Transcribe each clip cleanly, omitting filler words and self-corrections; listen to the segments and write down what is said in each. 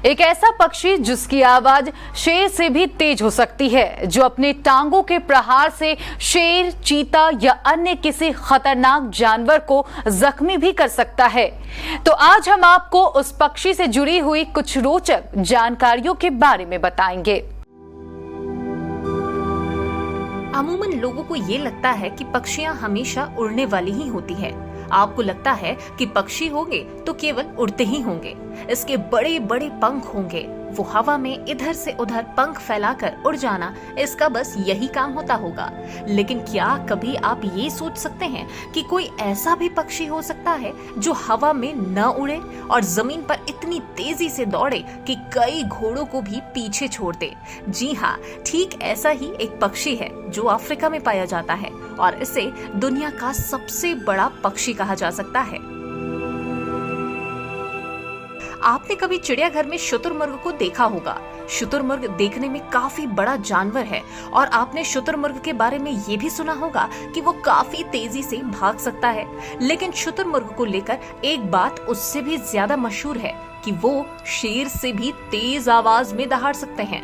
एक ऐसा पक्षी जिसकी आवाज शेर से भी तेज हो सकती है, जो अपने टांगों के प्रहार से शेर, चीता या अन्य किसी खतरनाक जानवर को जख्मी भी कर सकता है। तो आज हम आपको उस पक्षी से जुड़ी हुई कुछ रोचक जानकारियों के बारे में बताएंगे। अमूमन लोगों को ये लगता है कि पक्षियां हमेशा उड़ने वाली ही होती है। आपको लगता है कि पक्षी होंगे तो केवल उड़ते ही होंगे, इसके बड़े बड़े पंख होंगे, वो हवा में इधर से उधर पंख फैलाकर उड़ जाना, इसका बस यही काम होता होगा। लेकिन क्या कभी आप ये सोच सकते हैं कि कोई ऐसा भी पक्षी हो सकता है जो हवा में न उड़े और जमीन पर इतनी तेजी से दौड़े कि कई घोड़ों को भी पीछे छोड़ दे? जी हाँ, ठीक ऐसा ही एक पक्षी है जो अफ्रीका में पाया जाता है और इसे दुनिया का सबसे बड़ा पक्षी कहा जा सकता है। आपने कभी चिड़ियाघर में शुतुरमुर्ग को देखा होगा। शुतुरमुर्ग देखने में काफी बड़ा जानवर है और आपने शुतुरमुर्ग के बारे में ये भी सुना होगा कि वो काफी तेजी से भाग सकता है। लेकिन शुतुरमुर्ग को लेकर एक बात उससे भी ज्यादा मशहूर है कि वो शेर से भी तेज आवाज में दहाड़ सकते हैं।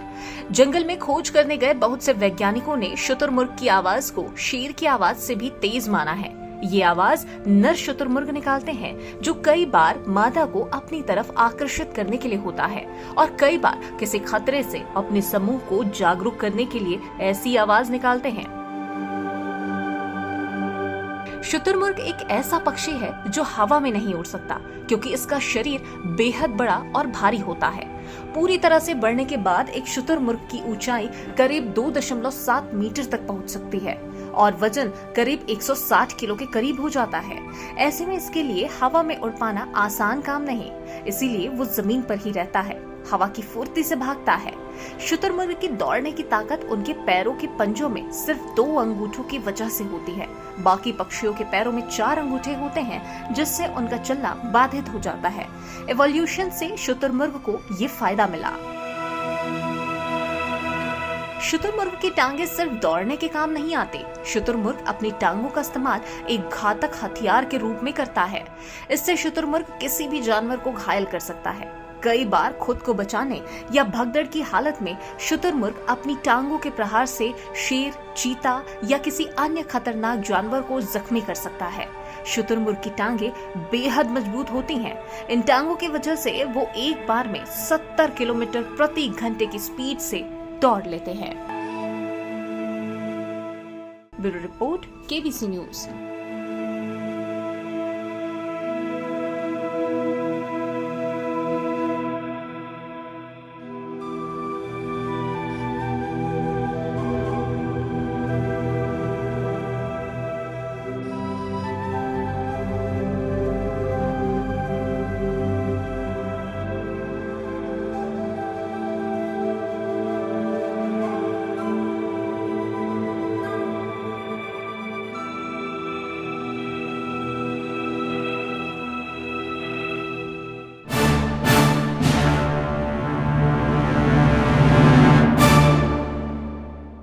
जंगल में खोज करने गए बहुत से वैज्ञानिकों ने शुतुरमुर्ग की आवाज को शेर की आवाज से भी तेज माना है। ये आवाज नर शुतुरमुर्ग निकालते हैं, जो कई बार मादा को अपनी तरफ आकर्षित करने के लिए होता है और कई बार किसी खतरे से अपने समूह को जागरूक करने के लिए ऐसी आवाज निकालते हैं। शुतुरमुर्ग एक ऐसा पक्षी है जो हवा में नहीं उड़ सकता, क्योंकि इसका शरीर बेहद बड़ा और भारी होता है। पूरी तरह से बढ़ने के बाद एक शुतुरमुर्ग की ऊंचाई करीब 2.7 मीटर तक पहुंच सकती है और वजन करीब 160 किलो के करीब हो जाता है। ऐसे में इसके लिए हवा में उड़ पाना आसान काम नहीं, इसीलिए वो जमीन पर ही रहता है, हवा की फुर्ती से भागता है। शुतुरमुर्ग की दौड़ने की ताकत उनके पैरों के पंजों में सिर्फ 2 अंगूठों की वजह से होती है। बाकी पक्षियों के पैरों में 4 अंगूठे होते हैं, जिससे उनका चलना बाधित हो जाता है। इवोल्यूशन से शुतुरमुर्ग को ये फायदा मिला। शुतुरमुर्ग की टांगे सिर्फ दौड़ने के काम नहीं आते। शुतुरमुर्ग अपनी टांगों का इस्तेमाल एक घातक हथियार के रूप में करता है। इससे शुतुरमुर्ग किसी भी जानवर को घायल कर सकता है। कई बार खुद को बचाने या भगदड़ की हालत में शुतुरमुर्ग अपनी टांगों के प्रहार से शेर, चीता या किसी अन्य खतरनाक जानवर को जख्मी कर सकता है। शुतुरमुर्ग की टांगे बेहद मजबूत होती हैं। इन टांगों की वजह से वो एक बार में 70 किलोमीटर प्रति घंटे की स्पीड से दौड़ लेते हैं। Bureau report, KBC news.